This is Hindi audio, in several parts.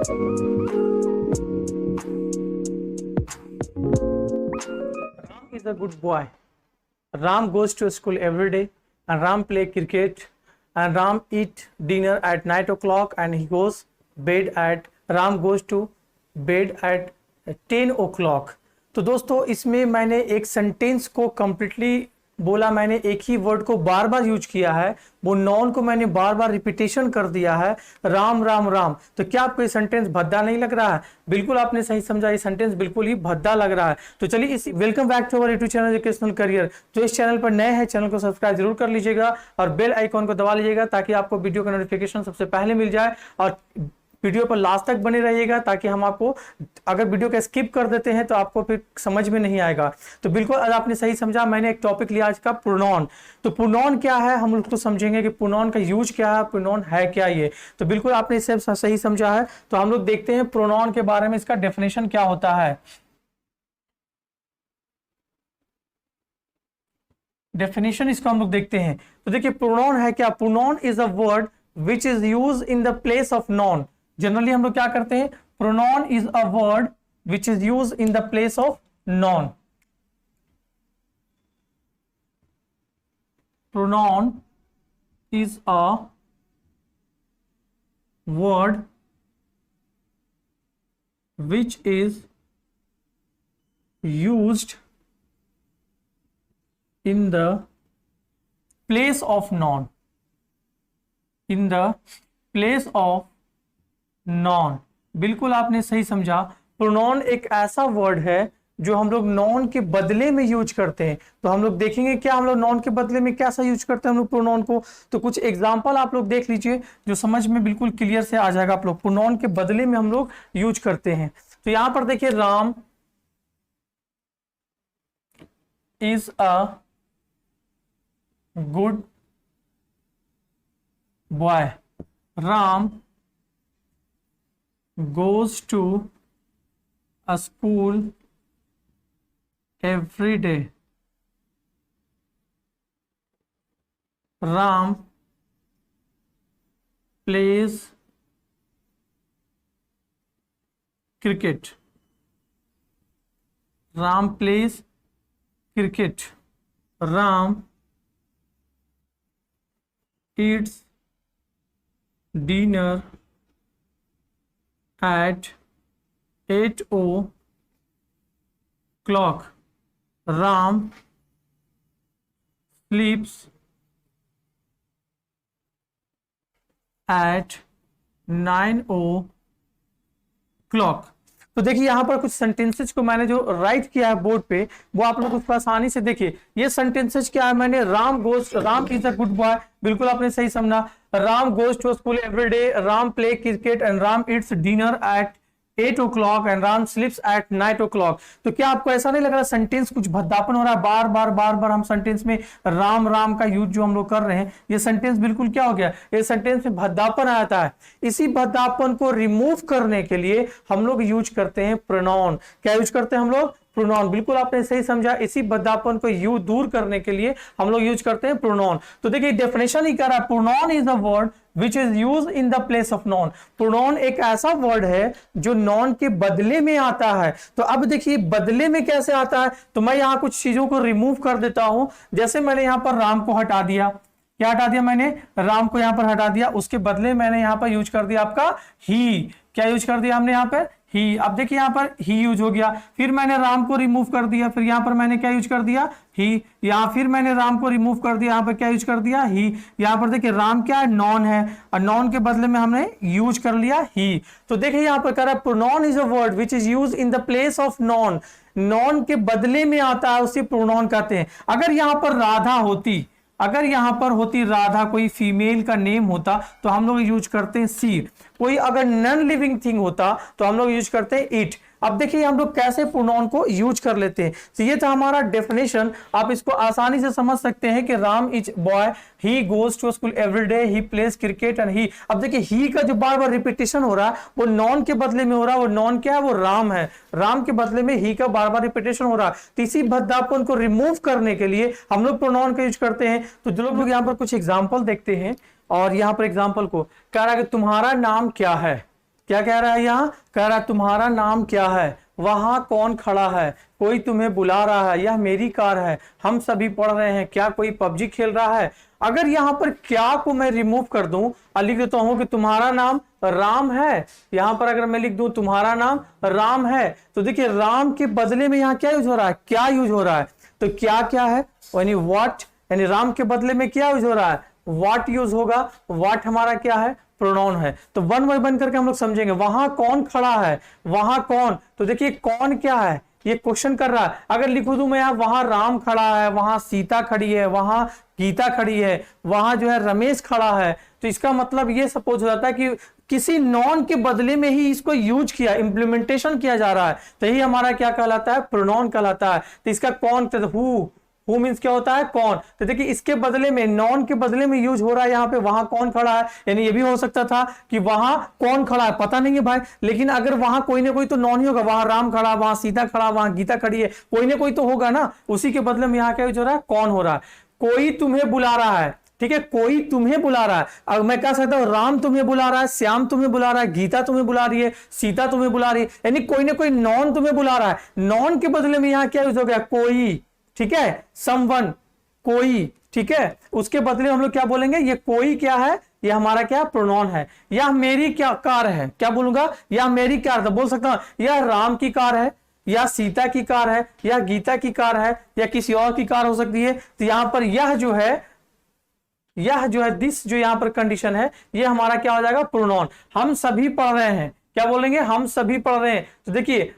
Ram is a good boy. Ram goes to school every day, and Ram play cricket, and Ram eat dinner at 9 o'clock, and he goes bed at Ram goes to bed at 10 o'clock. तो दोस्तों इसमें मैंने एक सेंटेंस को कंप्लीटली बोला, मैंने एक ही वर्ड को बार बार यूज किया है, वो नॉन को मैंने बार बार रिपीटेशन कर दिया है, राम राम राम। तो क्या आपको ये सेंटेंस भद्दा नहीं लग रहा है? बिल्कुल आपने सही समझा, ये सेंटेंस बिल्कुल ही भद्दा लग रहा है। तो चलिए इसी welcome back to our YouTube channel educational career. जो इस चैनल पर नए हैं चैनल को सब्सक्राइब जरूर कर लीजिएगा और बेल आइकॉन को दबा लीजिएगा ताकि आपको वीडियो का नोटिफिकेशन सबसे पहले मिल जाए, और वीडियो पर लास्ट तक बने रहिएगा ताकि हम आपको, अगर वीडियो का स्किप कर देते हैं तो आपको फिर समझ में नहीं आएगा। तो बिल्कुल आज आपने सही समझा, मैंने एक टॉपिक लिया आज का प्रोनाउन। तो प्रोनाउन क्या है हम लोग तो समझेंगे कि प्रोनाउन का यूज क्या है, प्रोनाउन है क्या ये। तो बिल्कुल आपने इसे सही समझा है। तो हम लोग देखते हैं प्रोनाउन के बारे में, इसका डेफिनेशन क्या होता है। डेफिनेशन इसको हम लोग देखते हैं। तो देखिए प्रोनाउन है क्या। Pronoun is a word which is use in the place of non. Generally हम लोग क्या करते हैं, pronoun is a word which is use in the place of non. Pronoun is a word which is used in the place of noun, in the place of noun। बिल्कुल आपने सही समझा। प्रोनाउन एक ऐसा वर्ड है जो हम लोग नॉन के बदले में यूज करते हैं। तो हम लोग देखेंगे क्या हम लोग नॉन के बदले में कैसा यूज करते हैं हम लोग प्रोनाउन को। तो कुछ एग्जांपल आप लोग देख लीजिए जो समझ में बिल्कुल क्लियर से आ जाएगा आप लोग। प्रोनाउन के बदले में हम लोग यूज करते हैं। तो यहां पर देखिए, Ram is a good boy. Ram goes to a school every day। Ram plays cricket। Ram plays cricket। Ram eats dinner at 8 o'clock। Ram sleeps at 9 o'clock। तो देखिए यहाँ पर कुछ सेंटेंसेस को मैंने जो राइट किया है बोर्ड पे, वो आप लोग उसको आसानी से देखिए। ये सेंटेंसेस क्या है, मैंने Ram is a good boy, बिल्कुल आपने सही समझा। Ram goes to school every day, Ram play cricket and Ram eats dinner at 8 o'clock and Ram sleeps at 9 o'clock। तो क्या आपको ऐसा नहीं लग रहा सेंटेंस कुछ भद्दापन हो रहा है? बार बार हम सेंटेंस में राम राम का यूज जो हम लोग कर रहे हैं, ये सेंटेंस बिल्कुल क्या हो गया, ये सेंटेंस में भद्दापन आता है। इसी भद्दापन को रिमूव करने के लिए हम लोग यूज करते हैं प्रोनाउन। क्या यूज करते हैं हम लोग? प्रोनाउन। बिल्कुल आपने सही समझा। इसी भद्दापन को दूर करने के लिए हम लोग यूज करते हैं प्रोनाउन। तो देखिए डेफिनेशन ही कह रहा है, pronoun is a word which is use in the place of non. Pronoun एक ऐसा वर्ड है जो नॉन के बदले में आता है। तो अब देखिए बदले में कैसे आता है, तो मैं यहां कुछ चीजों को रिमूव कर देता हूं। जैसे मैंने यहां पर राम को हटा दिया, क्या हटा दिया मैंने? राम को यहां पर हटा दिया, उसके बदले मैंने यहां पर यूज कर दिया आपका ही। क्या यूज कर दिया हमने यहां पर? ही। अब देखिए यहाँ पर ही यूज हो गया। फिर मैंने राम को रिमूव कर दिया, फिर यहाँ पर मैंने क्या यूज कर दिया? ही। यहाँ फिर मैंने राम को रिमूव कर दिया, यहाँ पर क्या यूज कर दिया? ही। यहाँ पर देखिए राम क्या है? नॉन है, और नॉन के बदले में हमने यूज कर लिया ही। तो देखिए यहाँ पर कह रहा है pronoun is a word which is use in the place of non. Non के बदले में आता है, उसे प्रोनाउन कहते हैं। अगर यहाँ पर राधा होती, अगर यहां पर होती राधा, कोई फीमेल का नेम होता, तो हम लोग यूज करते हैं सी। कोई अगर नॉन लिविंग थिंग होता तो हम लोग यूज करते हैं इट। अब देखिए हम लोग कैसे प्रोनाउन को यूज कर लेते हैं। तो ये था हमारा डेफिनेशन। आप इसको आसानी से समझ सकते हैं कि Ram is boy, he goes to school every day, he plays cricket and he. अब देखिए ही का जो बार बार रिपीटेशन हो रहा है वो नॉन के बदले में हो रहा है। वो नॉन क्या है? वो राम है। राम के बदले में ही का बार बार रिपीटेशन हो रहा है। तो इसी भद्दापन को रिमूव करने के लिए हम लोग प्रोनाउन का यूज करते हैं। तो जो लोग यहाँ पर कुछ एग्जाम्पल देखते हैं, और यहाँ पर एग्जाम्पल को कह रहा है कि तुम्हारा नाम क्या है। क्या कह रहा है यहाँ, कह रहा है तुम्हारा नाम क्या है, वहां कौन खड़ा है, कोई तुम्हें बुला रहा है, यह मेरी कार है, हम सभी पढ़ रहे हैं, क्या कोई पबजी खेल रहा है। अगर यहाँ पर क्या को मैं रिमूव कर दूं और लिख देता हूं कि तुम्हारा नाम राम है, यहां पर अगर मैं लिख दूं तुम्हारा नाम राम है, तो देखिए राम के बदले में यहाँ क्या यूज हो रहा है, क्या यूज हो रहा है, तो क्या क्या है यानी व्हाट, यानी राम के बदले में क्या यूज हो रहा है, व्हाट यूज होगा। व्हाट हमारा क्या है, प्रोनाउन है। तो वन बाय वन करके हम लोग समझेंगे। वहां कौन खड़ा है, वहां कौन, तो देखिए कौन क्या है, ये क्वेश्चन कर रहा है। अगर लिखो दूं मैं यहाँ वहां राम खड़ा है, वहां सीता खड़ी है, वहां गीता खड़ी है, वहां जो है रमेश खड़ा है, तो इसका मतलब ये सपोज हो जाता है कि किसी नॉन के बदले में ही इसको यूज किया, इंप्लीमेंटेशन किया जा रहा है, तो यही हमारा क्या कहलाता है, प्रोनाउन कहलाता है। तो इसका कौन, हु मींस क्या होता है, कौन। तो देखिए इसके बदले में, नॉन के बदले में यूज हो रहा है यहाँ पे वहां कौन खड़ा है, यानी ये भी हो सकता था कि वहां कौन खड़ा है पता नहीं है भाई, लेकिन अगर वहां कोई ना कोई तो नॉन ही होगा, वहां राम खड़ा, वहां सीता खड़ा, वहां गीता खड़ी है, कोई ना कोई तो होगा ना, उसी के बदले में यहाँ क्या यूज हो रहा है, कौन हो रहा है। कोई तुम्हें बुला रहा है, ठीक है, कोई तुम्हें बुला रहा है। अब मैं कह सकता हूं राम तुम्हें बुला रहा है, श्याम तुम्हें बुला रहा है, गीता तुम्हें बुला रही है, सीता तुम्हें बुला रही है, यानी कोई ना कोई नॉन तुम्हें बुला रहा है। नॉन के बदले में यहाँ क्या यूज हो गया, कोई, ठीक है, समवन, कोई, ठीक है, उसके बदले हम लोग क्या बोलेंगे, ये कोई क्या है, ये हमारा क्या प्रोनाउन है। यह मेरी क्या कार है, क्या बोलूंगा, यह मेरी कार, तो बोल सकता हूं यह राम की कार है, या सीता की कार है, या गीता की कार है, या किसी और की कार हो सकती है। तो यहां पर यह जो है दिस जो यहां पर कंडीशन है, ये हमारा क्या हो जाएगा, प्रोनाउन। हम सभी पढ़ रहे हैं, क्या बोलेंगे, हम सभी पढ़ रहे हैं। तो देखिए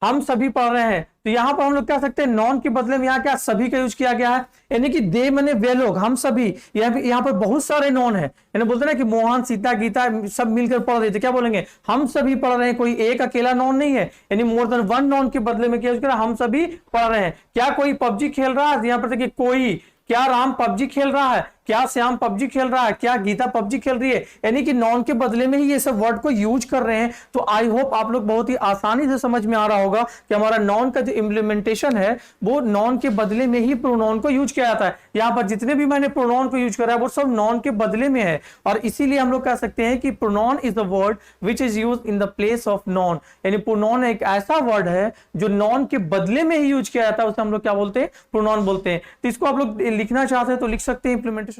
हम सभी पढ़ रहे हैं, तो यहां पर हम लोग कह सकते हैं नॉन के बदले में यहाँ क्या सभी का यूज किया गया है, यानी कि दे मने वे लोग, हम सभी, यहाँ पर बहुत सारे नॉन है, यानी बोलते ना कि मोहन सीता गीता सब मिलकर पढ़ रहे थे, क्या बोलेंगे, हम सभी पढ़ रहे हैं, कोई एक अकेला नॉन नहीं है, यानी मोर देन वन नॉन के बदले में क्या यूज करा, हम सभी पढ़ रहे हैं। क्या कोई पबजी खेल रहा है, यहाँ पर देखिए कोई, क्या राम पबजी खेल रहा है, क्या श्याम पबजी खेल रहा है, क्या गीता पबजी खेल रही है, यानी कि नॉन के बदले में ही ये सब वर्ड को यूज कर रहे हैं। तो आई होप आप लोग बहुत ही आसानी से समझ में आ रहा होगा कि हमारा नॉन का जो इंप्लीमेंटेशन है वो नॉन के बदले में ही प्रोनाउन को यूज किया जाता है। यहां पर जितने भी मैंने प्रोनाउन को यूज करा है वो सब नॉन के बदले में है, और इसीलिए हम लोग कह सकते हैं कि pronoun is the word which is use in the place of non, यानी प्रोनाउन एक ऐसा वर्ड है जो नॉन के बदले में ही यूज किया जाता है, उसे हम लोग क्या बोलते हैं, प्रोनाउन बोलते हैं। तो इसको आप लोग लिखना चाहते हैं तो लिख सकते हैं इंप्लीमेंटेशन।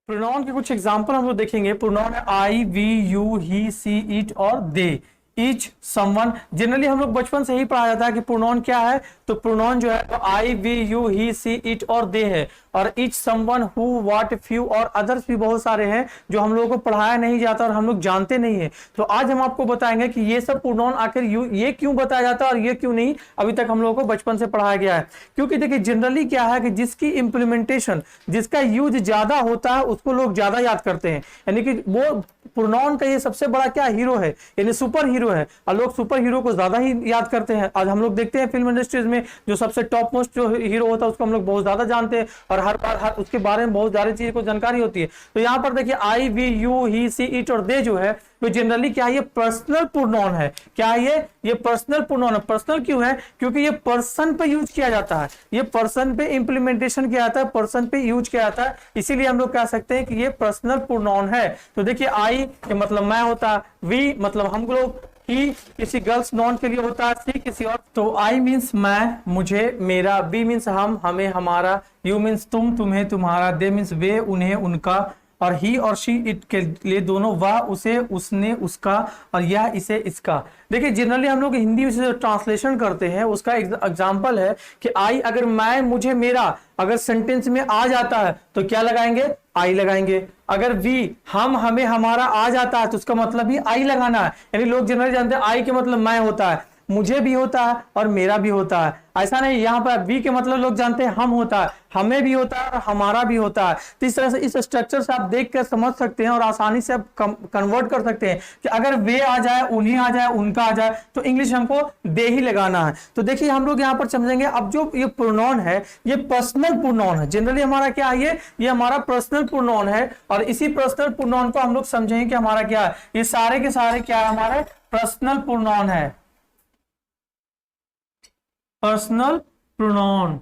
प्रोनाउन के कुछ एग्जांपल हम लोग देखेंगे। प्रोनाउन है I, we, you, he, she, it और दे, ईच, समवन। जनरली हम लोग बचपन से ही पढ़ा जाता है कि प्रोनाउन क्या है, तो प्रोनाउन जो है तो I, we, you, he, she, it और दे है, और each, someone, who, what, few और अदर्स भी बहुत सारे हैं जो हम लोगों को पढ़ाया नहीं जाता और हम लोग जानते नहीं है। तो आज हम आपको बताएंगे कि ये सब प्रोनाउन आखिर ये क्यों बताया जाता है और ये क्यों नहीं अभी तक हम लोगों को बचपन से पढ़ाया गया है। क्योंकि देखिए जनरली क्या है कि जिसकी इंप्लीमेंटेशन, जिसका यूज ज्यादा होता है उसको लोग ज्यादा याद करते हैं, यानी कि वो प्रोनाउन का ये सबसे बड़ा क्या हीरो है, यानी सुपर हीरो है, और लोग सुपर हीरो को ज्यादा ही याद करते हैं। आज हम लोग देखते हैं फिल्म इंडस्ट्रीज में जो सबसे टॉप मोस्ट जो हीरो होता है उसको हम लोग बहुत ज्यादा जानते हैं, और हर बार उसके बारे में बहुत सारी चीज को जानकारी होती है। तो यहाँ पर देखिए I, we, you, he, she, it और दे जो है तो जनरली क्या है, ये पर्सनल प्रोनाउन है। क्या है ये पर्सनल प्रोनाउन है। पर्सनल क्यों है, क्योंकि ये पर्सन पे यूज किया जाता है, ये पर्सन पे इंप्लीमेंटेशन किया जाता है, पर्सन पे यूज किया जाता है, इसीलिए हम लोग कह सकते हैं कि ये पर्सनल प्रोनाउन है। तो देखिए आई के मतलब मैं होता है, वी मतलब हम लोग, ही किसी गर्ल्स नॉन के लिए होता है, सी किसी और। तो आई मीन्स मैं, मुझे, मेरा, वी मीन्स हम, हमें, हमारा, यू मीन्स तुम, तुम्हें, तुम्हारा, दे मीन्स वे, उन्हें, उनका, और ही और शी इट के लिए दोनों, वह, उसे, उसने, उसका, और यह, इसे, इसका। देखिए जनरली हम लोग हिंदी में जो ट्रांसलेशन करते हैं उसका एग्जांपल है कि आई अगर मैं, मुझे, मेरा अगर सेंटेंस में आ जाता है तो क्या लगाएंगे, आई लगाएंगे। अगर वी, हम, हमें, हमारा आ जाता है तो उसका मतलब भी आई लगाना है। यानी लोग जनरली जानते हैं आई के मतलब मैं होता है, मुझे भी होता है और मेरा भी होता है, ऐसा नहीं। यहाँ पर वी के मतलब लोग जानते हैं हम होता है, हमें भी होता है और हमारा भी होता है। तो इस तरह से इस स्ट्रक्चर से आप देख कर समझ सकते हैं और आसानी से आप कन्वर्ट कर सकते हैं कि अगर वे आ जाए, उन्हें आ जाए, उनका आ जाए तो इंग्लिश हमको दे ही लगाना है। तो देखिए हम लोग यहाँ पर समझेंगे अब जो ये प्रोनाउन है ये पर्सनल प्रोनाउन है। जनरली हमारा क्या है, ये हमारा पर्सनल प्रोनाउन है, और इसी पर्सनल प्रोनाउन को हम लोग समझेंगे कि हमारा क्या है, ये सारे के सारे क्या है, हमारे पर्सनल प्रोनाउन है, पर्सनल प्रोनाउन,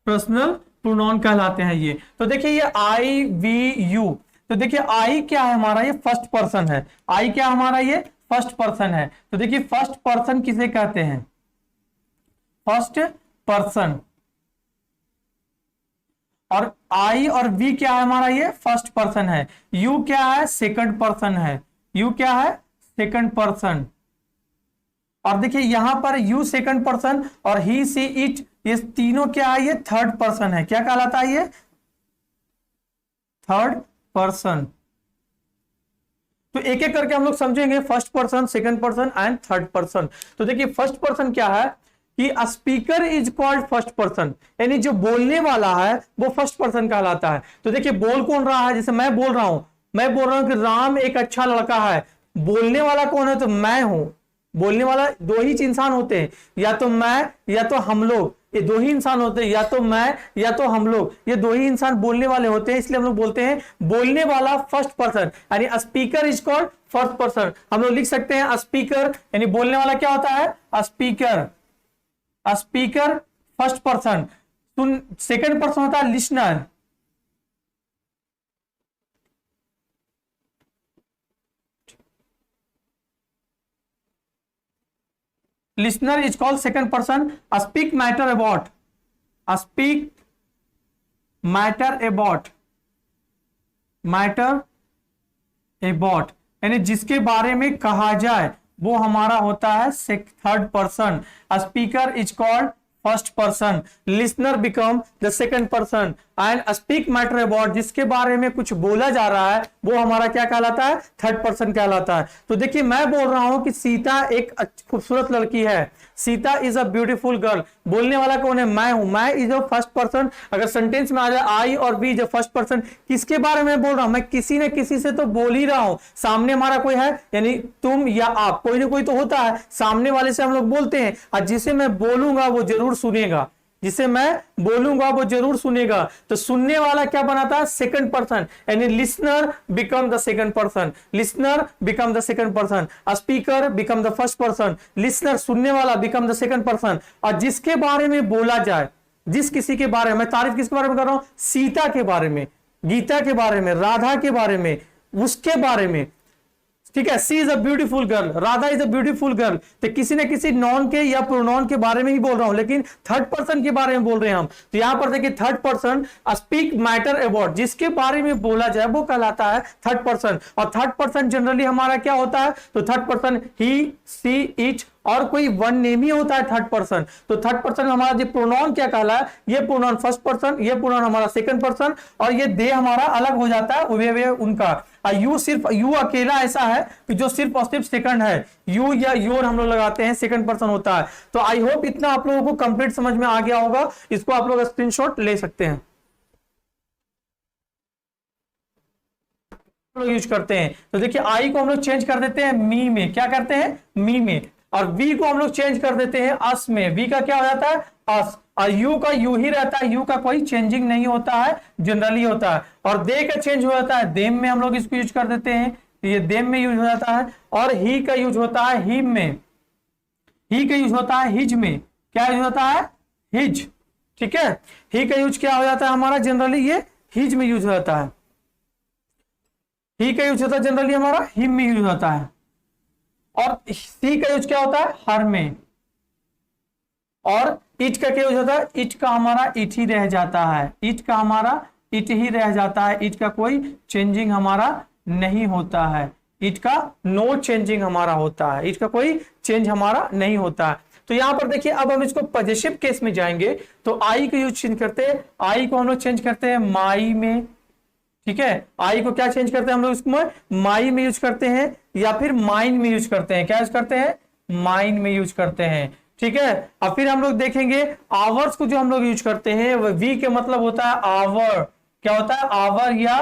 पर्सनल प्रोनाउन कहलाते हैं ये। तो देखिए ये आई वी यू, तो देखिए आई क्या है हमारा, ये फर्स्ट पर्सन है। आई क्या हमारा, ये फर्स्ट पर्सन है। तो देखिए फर्स्ट पर्सन किसे कहते हैं, फर्स्ट पर्सन। और आई और वी क्या है हमारा, ये फर्स्ट पर्सन है। यू क्या है, सेकंड पर्सन है। यू क्या है, सेकंड पर्सन। और देखिए यहां पर यू सेकंड पर्सन और ही सी इट, ये तीनों क्या है, ये थर्ड पर्सन है। क्या कहलाता है, ये थर्ड पर्सन। तो एक एक करके हम लोग समझेंगे, first person, second person and third person. तो देखिए फर्स्ट पर्सन क्या है कि speaker is called first person, यानी जो बोलने वाला है वो फर्स्ट पर्सन कहलाता है। तो देखिए बोल कौन रहा है, जैसे मैं बोल रहा हूं कि राम एक अच्छा लड़का है। बोलने वाला कौन है, तो मैं हूं। बोलने वाला दो ही इंसान होते हैं, या तो मैं या तो हम लोग, ये दो ही इंसान होते हैं, या तो मैं या तो हम लोग, ये दो ही इंसान बोलने वाले होते हैं। इसलिए हम लोग बोलते हैं बोलने वाला फर्स्ट पर्सन, यानी speaker is called first person. हम लोग लिख सकते हैं स्पीकर, यानी बोलने वाला क्या होता है, speaker. Speaker first person. Second person होता है listener. Listener is called second person. Speak matter about. Speak matter about. Matter about. यानी जिसके बारे में कहा जाए वो हमारा होता है third person. Speaker is called first person, listener become the second person and speak matter about, जिसके बारे में कुछ बोला जा रहा है वो हमारा क्या कहलाता है, थर्ड पर्सन कहलाता है। तो देखिए मैं बोल रहा हूं कि सीता एक खूबसूरत लड़की है। Sita is a beautiful girl. बोलने वाला कौन है, मैं हूं। मैं इज अ फर्स्ट पर्सन। अगर सेंटेंस में आ जाए आई और बी इज अ फर्स्ट पर्सन, किसके बारे में बोल रहा हूं, मैं किसी न किसी से तो बोल ही रहा हूं। सामने हमारा कोई है, यानी तुम या आप, कोई ना कोई तो होता है। सामने वाले से हम लोग बोलते हैं, और जिसे मैं बोलूंगा वो जरूर सुनेगा। जिसे मैं बोलूंगा वो जरूर सुनेगा। तो सुनने वाला क्या बनाता है, सेकंड पर्सन, यानी listener become the second person. Listener become the second person. Speaker become the first person. Listener सुनने वाला बिकम द सेकंड पर्सन। और जिसके बारे में बोला जाए, जिस किसी के बारे में, मैं तारीफ किसके बारे में कर रहा हूं, सीता के बारे में, गीता के बारे में, राधा के बारे में, उसके बारे में, ठीक है। She is a beautiful girl, Radha is a beautiful girl. तो किसी न किसी नॉन के या प्रोनाउन के बारे में ही बोल रहा हूं, लेकिन थर्ड पर्सन के बारे में बोल रहे हैं हम। तो यहां पर देखिए third person, speak matter about, जिसके बारे में बोला जाए वो कहलाता है थर्ड पर्सन। और थर्ड पर्सन जनरली हमारा क्या होता है, तो third person he she it, और कोई वन नेम ही होता है थर्ड पर्सन। तो थर्ड पर्सन हमारा जो प्रोनाउन क्या कहला है, ये प्रोनाउन फर्स्ट पर्सन, ये प्रोनाउन हमारा सेकंड पर्सन, और ये दे हमारा अलग हो जाता है, वे उनका। यू सिर्फ, यू अकेला ऐसा है कि जो सिर्फ और सिर्फ सेकंड है। यू या योर हम लोग लगाते हैं, सेकंड पर्सन होता है। तो आई होप इतना आप लोगों को कंप्लीट समझ में आ गया होगा। इसको आप लोग स्क्रीनशॉट ले सकते हैं, लोग यूज करते हैं। तो देखिए आई को हम लोग चेंज कर देते हैं मी में, क्या करते हैं, मी में। और वी को हम लोग चेंज कर देते हैं अस में। वी का क्या हो जाता है, अस। और यू का यू ही रहता है, यू का कोई चेंजिंग नहीं होता है, जनरली होता है। और दे का चेंज हो जाता है, देम में हम लोग इसको यूज कर देते हैं, ये देम में यूज हो जाता है। और ही का यूज होता है हिम में, ही का यूज होता है हिज में। क्या यूज होता है, हिज, ठीक है। ही का यूज क्या हो जाता है हमारा, जनरली ये हिज में यूज हो जाता है। ही का यूज होता है जनरली हमारा हिम में यूज होता है। और सी का यूज क्या होता है, हर में। और इट का क्या यूज होता है, इट का हमारा इट ही रह जाता है। इट का हमारा इट ही रह जाता है। इट का कोई चेंजिंग हमारा नहीं होता है। इट का नो चेंजिंग हमारा होता है। इट का कोई चेंज हमारा नहीं होता है। तो यहां पर देखिए अब हम इसको पॉजिटिव केस में जाएंगे। तो आई को यूज चेंज करते हैं, आई को हम लोग चेंज करते हैं माई में, ठीक है। आई को क्या चेंज करते हैं हम लोग, इसको माई में यूज करते हैं, या फिर माइंड में यूज करते हैं। क्या यूज करते हैं, माइंड में यूज करते हैं, ठीक है। और फिर हम लोग देखेंगे आवर्स को जो हम लोग यूज करते हैं, वी के मतलब होता है आवर। क्या होता है, आवर या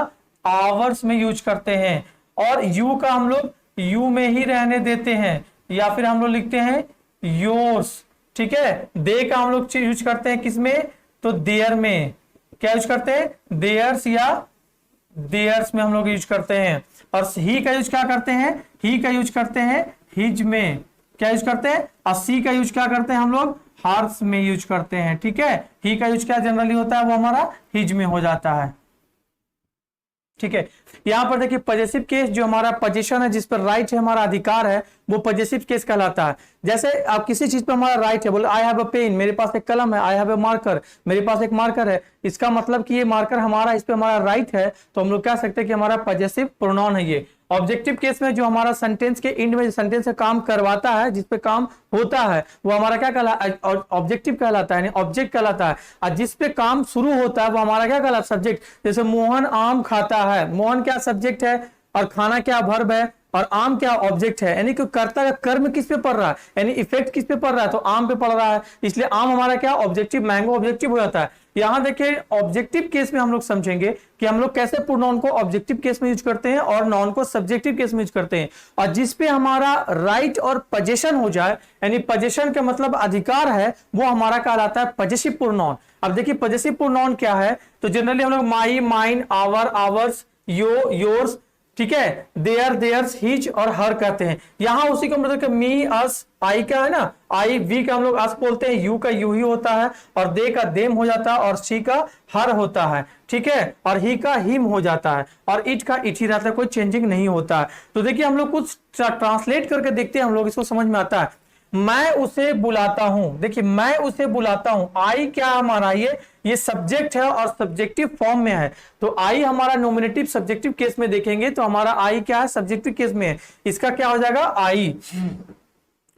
आवर्स में यूज करते हैं। और यू का हम लोग यू में ही रहने देते हैं, या फिर हम लोग लिखते हैं योर्स, ठीक है। दे का हम लोग यूज करते हैं किसमें, तो देयर में। क्या यूज करते हैं, देयर्स या देयर्स में हम लोग यूज करते हैं। और ही का यूज क्या करते हैं, ही का यूज करते हैं हिज में। क्या यूज करते हैं, और सी का यूज क्या करते हैं हम लोग, हर्स में यूज करते हैं, ठीक है। ही का यूज क्या जनरली होता है, वो हमारा हिज में हो जाता है, ठीक है। यहां पर देखिए पजेसिव केस जो हमारा पोजीशन है, जिस पर राइट है, हमारा अधिकार है, वो पजेसिव केस कहलाता है। जैसे आप किसी चीज पर हमारा राइट है, बोले आई हैव अ पेन, मेरे पास एक कलम है, आई हैव अ मार्कर, मेरे पास एक मार्कर है, इसका मतलब कि ये मार्कर हमारा, इस पे हमारा राइट है, तो हम लोग कह सकते हैं कि हमारा पजेसिव प्रोनाउन है ये। ऑब्जेक्टिव केस में जो हमारा सेंटेंस के एंड में सेंटेंस से काम करवाता है, जिस पे काम होता है, वो हमारा क्या कहलाता है, ऑब्जेक्टिव कहलाता है, ऑब्जेक्ट कहलाता है। और जिस पे काम शुरू होता है वो हमारा क्या कहलाता है, सब्जेक्ट। जैसे मोहन आम खाता है, मोहन क्या सब्जेक्ट है और खाना क्या वर्ब है और आम क्या ऑब्जेक्ट है, यानी कि कर्ता का कर्म किस पे पड़ रहा है, यानी इफेक्ट किस पे पड़ रहा है, तो आम पे पड़ रहा है, इसलिए आम हमारा क्या ऑब्जेक्टिव, मैंगो ऑब्जेक्टिव हो जाता है। यहां देखिए ऑब्जेक्टिव केस में हम लोग समझेंगे कि हम लोग कैसे प्रोनाउन को ऑब्जेक्टिव केस में यूज करते हैं और नाउन को सब्जेक्टिव केस में यूज करते हैं। और जिस पे हमारा राइट और पोजीशन हो जाए, यानी पोजीशन का मतलब अधिकार है, वो हमारा कहलाता है पजेसिव प्रोनाउन। अब देखिए पजेसिव प्रोनाउन क्या है, तो जनरली हम लोग माई, माइन, आवर, आवर्स, योर्स, ठीक है, देयर, देयर्स, हिज और हर कहते हैं। यहां उसी को मतलब मी, अस, आई का है ना, आई, वी का हम लोग अस बोलते हैं, यू का यू ही होता है, और दे का देम हो जाता है, और शी का हर होता है, ठीक है, और ही का हिम हो जाता है, और इट का इट ही रहता है, कोई चेंजिंग नहीं होता है। तो देखिए हम लोग कुछ ट्रांसलेट करके देखते हैं, हम लोग इसको समझ में आता है। मैं उसे बुलाता हूं, देखिए मैं उसे बुलाता हूं, आई क्या हमारा ये सब्जेक्ट है और सब्जेक्टिव फॉर्म में है, तो आई हमारा नॉमिनेटिव सब्जेक्टिव केस में देखेंगे तो हमारा आई क्या है, सब्जेक्टिव केस में है, इसका क्या हो जाएगा आई,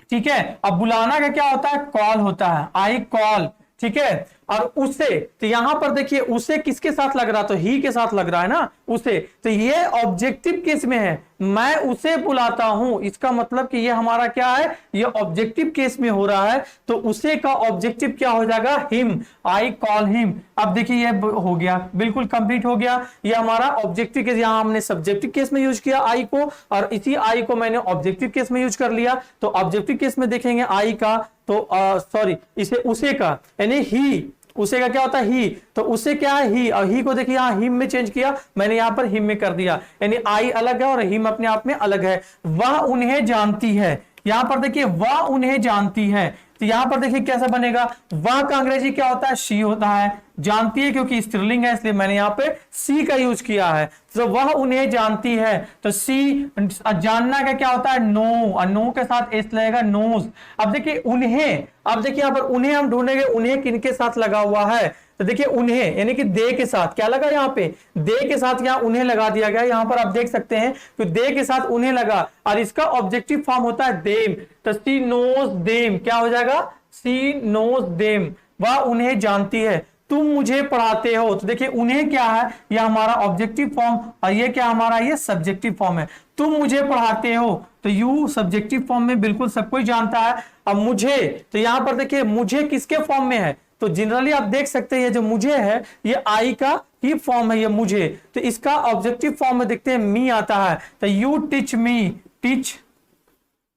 ठीक है। अब बुलाना का क्या होता है, कॉल होता है, आई कॉल, ठीक है। और उसे, तो यहां पर देखिए उसे किसके साथ लग रहा, तो ही के साथ लग रहा है ना उसे, तो ये ऑब्जेक्टिव केस में है, मैं उसे बुलाता हूं, इसका मतलब कि ये हमारा क्या है, ये ऑब्जेक्टिव केस में हो रहा है, तो उसे का ऑब्जेक्टिव क्या हो जाएगा, हिम, आई कॉल हिम। अब देखिए ये हो गया, बिल्कुल कंप्लीट हो गया, ये हमारा ऑब्जेक्टिव केस। यहां हमने सब्जेक्टिव केस में यूज किया आई को, और इसी आई को मैंने ऑब्जेक्टिव केस में यूज कर लिया, तो ऑब्जेक्टिव केस में देखेंगे आई का, तो सॉरी इसे उसे का, यानी ही, उसे का क्या होता है ही, तो उसे क्या है ही, और ही को देखिए यहां हिम में चेंज किया मैंने, यहां पर हिम में कर दिया, यानी आई अलग है और हिम अपने आप में अलग है। वह उन्हें जानती है, यहां पर देखिए वह उन्हें जानती है, तो यहां पर देखिए कैसा बनेगा, वह का अंग्रेजी क्या होता है, शी होता है, जानती है क्योंकि स्त्रीलिंग है इसलिए मैंने यहां पे सी का यूज किया है, तो वह उन्हें जानती है, तो सी, जानना का क्या होता है, नो, और नो के साथ एस लगेगा, नोज। अब देखिए उन्हें, अब देखिए यहां पर उन्हें हम ढूंढेंगे, उन्हें किनके साथ लगा हुआ है, तो देखिए उन्हें यानी कि दे के साथ क्या लगा, यहाँ पे दे के साथ यहाँ उन्हें लगा दिया गया, यहां पर आप देख सकते हैं कि दे के साथ उन्हें लगा, और इसका ऑब्जेक्टिव फॉर्म होता है देम, तो सी नोज देम क्या हो जाएगा, सी नोज देम, वह उन्हें जानती है। तुम मुझे पढ़ाते हो, तो देखिए उन्हें क्या है, यह हमारा ऑब्जेक्टिव फॉर्म, और ये क्या हमारा, ये सब्जेक्टिव फॉर्म है। तुम मुझे पढ़ाते हो, तो यू सब्जेक्टिव फॉर्म में बिल्कुल सब कोई जानता है। अब मुझे, तो यहां पर देखिए मुझे किसके फॉर्म में है, तो जनरली आप देख सकते हैं ये जो मुझे है ये आई का ही फॉर्म है, ये मुझे, तो इसका ऑब्जेक्टिव फॉर्म में देखते हैं मी आता है, तो you teach me, teach,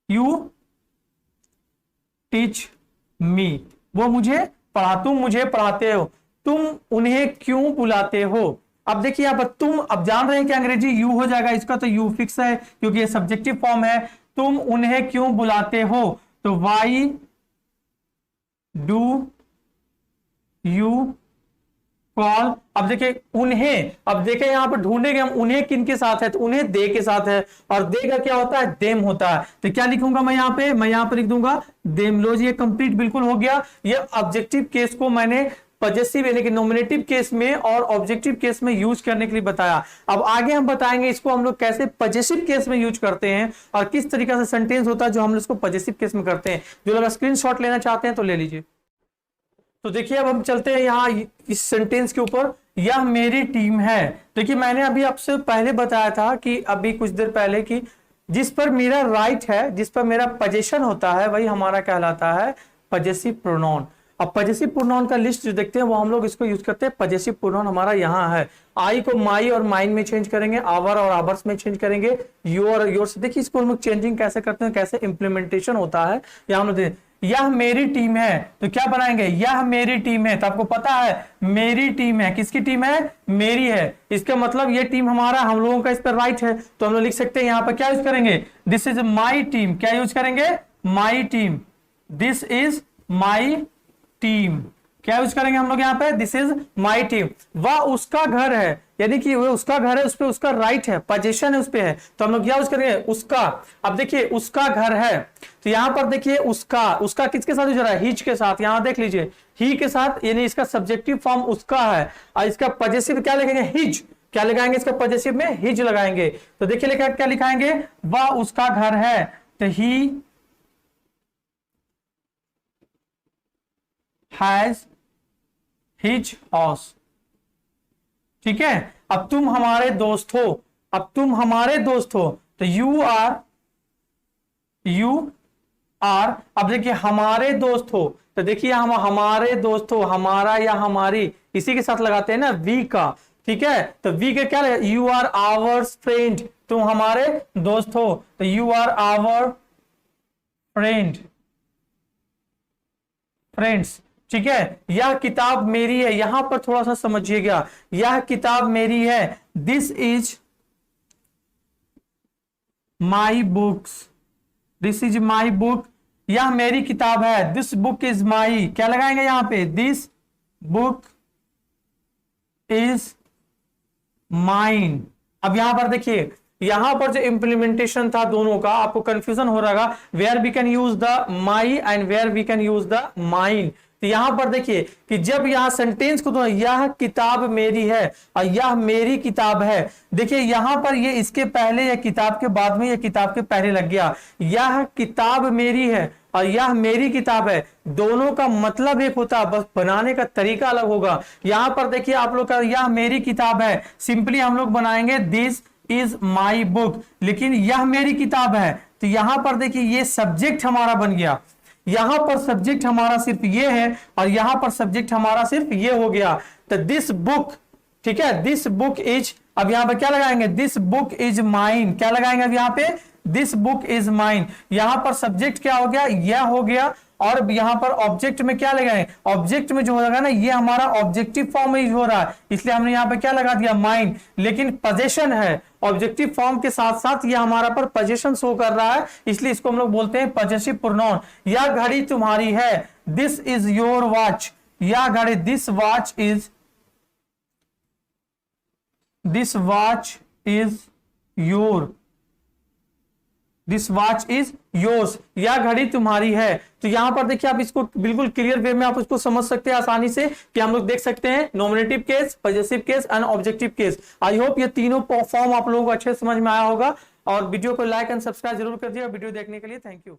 you teach me, वो मुझे पढ़ा, तुम मुझे पढ़ाते हो, तुम उन्हें क्यों बुलाते हो। अब देखिए यहां पर तुम, अब जान रहे हैं कि अंग्रेजी यू हो जाएगा इसका, तो यू फिक्स है क्योंकि ये सब्जेक्टिव फॉर्म है। तुम उन्हें क्यों बुलाते हो, तो वाई डू यू कॉल। अब देखिए उन्हें, अब देखिए यहां पर ढूंढेंगे हम उन्हें किनके साथ है, तो उन्हें दे के साथ है, और दे का क्या होता है, देम होता है, तो क्या लिखूंगा मैं यहां पे, मैं यहां पर लिख दूंगा देम। लो जी ये कंप्लीट बिल्कुल हो गया। ये ऑब्जेक्टिव केस को मैंने पजेसिव यानी कि नॉमिनेटिव केस में और ऑब्जेक्टिव केस में यूज करने के लिए बताया। अब आगे हम बताएंगे इसको हम लोग कैसे पजेसिव केस में यूज करते हैं और किस तरीके से सेंटेंस होता है जो हम लोग इसको पजेसिव केस में करते हैं। जो लोग स्क्रीनशॉट लेना चाहते हैं तो ले लीजिए। तो देखिए अब हम चलते हैं यहाँ इस सेंटेंस के ऊपर, यह मेरी टीम है। देखिए मैंने अभी आपसे पहले बताया था कि अभी कुछ देर पहले कि जिस पर मेरा राइट है, जिस पर मेरा पोजीशन होता है, वही हमारा कहलाता है पजेसिव प्रोनाउन। अब पजेसिव प्रोनाउन का लिस्ट जो देखते हैं वो हम लोग इसको यूज करते हैं। पजेसिव प्रोनाउन हमारा यहाँ है, आई को माई और माइन में चेंज करेंगे, आवर और आवर्स में चेंज करेंगे, योर और योर्स। देखिए इसको हम लोग चेंजिंग कैसे करते हैं, कैसे इंप्लीमेंटेशन होता है यहाँ हम लोग। यह मेरी टीम है, तो क्या बनाएंगे, यह मेरी टीम है, तो आपको पता है मेरी टीम है, किसकी टीम है, मेरी है। इसका मतलब ये टीम हमारा, हम लोगों का इस पर राइट है, तो हम लोग लिख सकते हैं यहाँ पर क्या यूज करेंगे, दिस इज माई टीम। क्या यूज करेंगे, my team, this is my team. क्या यूज करेंगे हम लोग यहाँ पे, दिस इज माई टीम। वह उसका घर है, यानी कि वो उसका घर है, उस पे उसका राइट है, पोजीशन है उस पे है, तो हम लोग क्या यूज करेंगे, उसका। अब देखिए उसका घर है, तो यहां पर देखिए उसका किसके साथ जुड़ा है, हिज के साथ। यहां देख लीजिए ही के साथ, यानी इसका सब्जेक्टिव फॉर्म उसका है, और इसका पॉजेसिव क्या लिखेंगे, हिज। क्या लगाएंगे इसका पॉजेसिव में, हिज लगाएंगे। तो देखिए लिखा क्या लिखाएंगे, वह उसका घर है, तो ही हैज हिज हाउस। ठीक है, अब तुम हमारे दोस्त हो, अब तुम हमारे दोस्त हो, तो यू आर। अब देखिए हमारे दोस्त हो, तो देखिए हम हमारे दोस्त हो, हमारा या हमारी इसी के साथ लगाते हैं ना वी का। ठीक है, तो वी के क्या लगे, यू आर आवर फ्रेंड, तुम हमारे दोस्त हो, तो यू आर आवर फ्रेंड्स। ठीक है, यह किताब मेरी है, यहां पर थोड़ा सा समझिएगा, यह किताब मेरी है, this is my books, this is my book, यह मेरी किताब है, दिस बुक इज माई। क्या लगाएंगे यहां पे, दिस बुक इज माइन। अब यहां पर देखिए, यहां पर जो इंप्लीमेंटेशन था दोनों का, आपको कंफ्यूजन हो रहा है, where we can use the my and where we can use the mine. तो यहां पर देखिए कि जब यहां सेंटेंस को, तो यह किताब मेरी है और यह मेरी किताब है, देखिए यहां पर ये इसके पहले या किताब के बाद में या किताब के पहले लग गया, यह किताब मेरी है और यह मेरी किताब है, दोनों का मतलब एक होता है, बस बनाने का तरीका अलग होगा। यहां पर देखिए आप लोग का यह मेरी किताब है, सिंपली हम लोग बनाएंगे दिस इज माई बुक, लेकिन यह मेरी किताब है, तो यहां पर देखिए ये सब्जेक्ट हमारा बन गया, यहां पर सब्जेक्ट हमारा सिर्फ ये है और यहां पर सब्जेक्ट हमारा सिर्फ ये हो गया, तो दिस बुक। ठीक है, दिस बुक इज, अब यहां पर क्या लगाएंगे, दिस बुक इज माइन। क्या लगाएंगे अब यहां पे, दिस बुक इज माइन। यहां पर सब्जेक्ट क्या हो गया, यह हो गया, और यहां पर ऑब्जेक्ट में क्या लगाएंगे, ऑब्जेक्ट में जो होगा ना, ये हमारा ऑब्जेक्टिव फॉर्म में हो रहा है, इसलिए हमने यहां पे क्या लगा दिया, माइन। लेकिन पोजीशन है, ऑब्जेक्टिव फॉर्म के साथ साथ ये हमारा पर पोजीशन शो कर रहा है, इसलिए इसको हम लोग बोलते हैं पोजेसिव प्रोनाउन। यह घड़ी तुम्हारी है, दिस इज योर वॉच, यह घड़ी, this watch is your, this watch is yours, यह घड़ी तुम्हारी है। तो यहां पर देखिए आप इसको बिल्कुल क्लियर वे में आप इसको समझ सकते हैं आसानी से, कि हम लोग देख सकते हैं nominative case, possessive case and objective case. I hope ये तीनों फॉर्म आप लोगों को अच्छे समझ में आया होगा, और वीडियो को लाइक एंड सब्सक्राइब जरूर कर दिया। वीडियो देखने के लिए थैंक यू।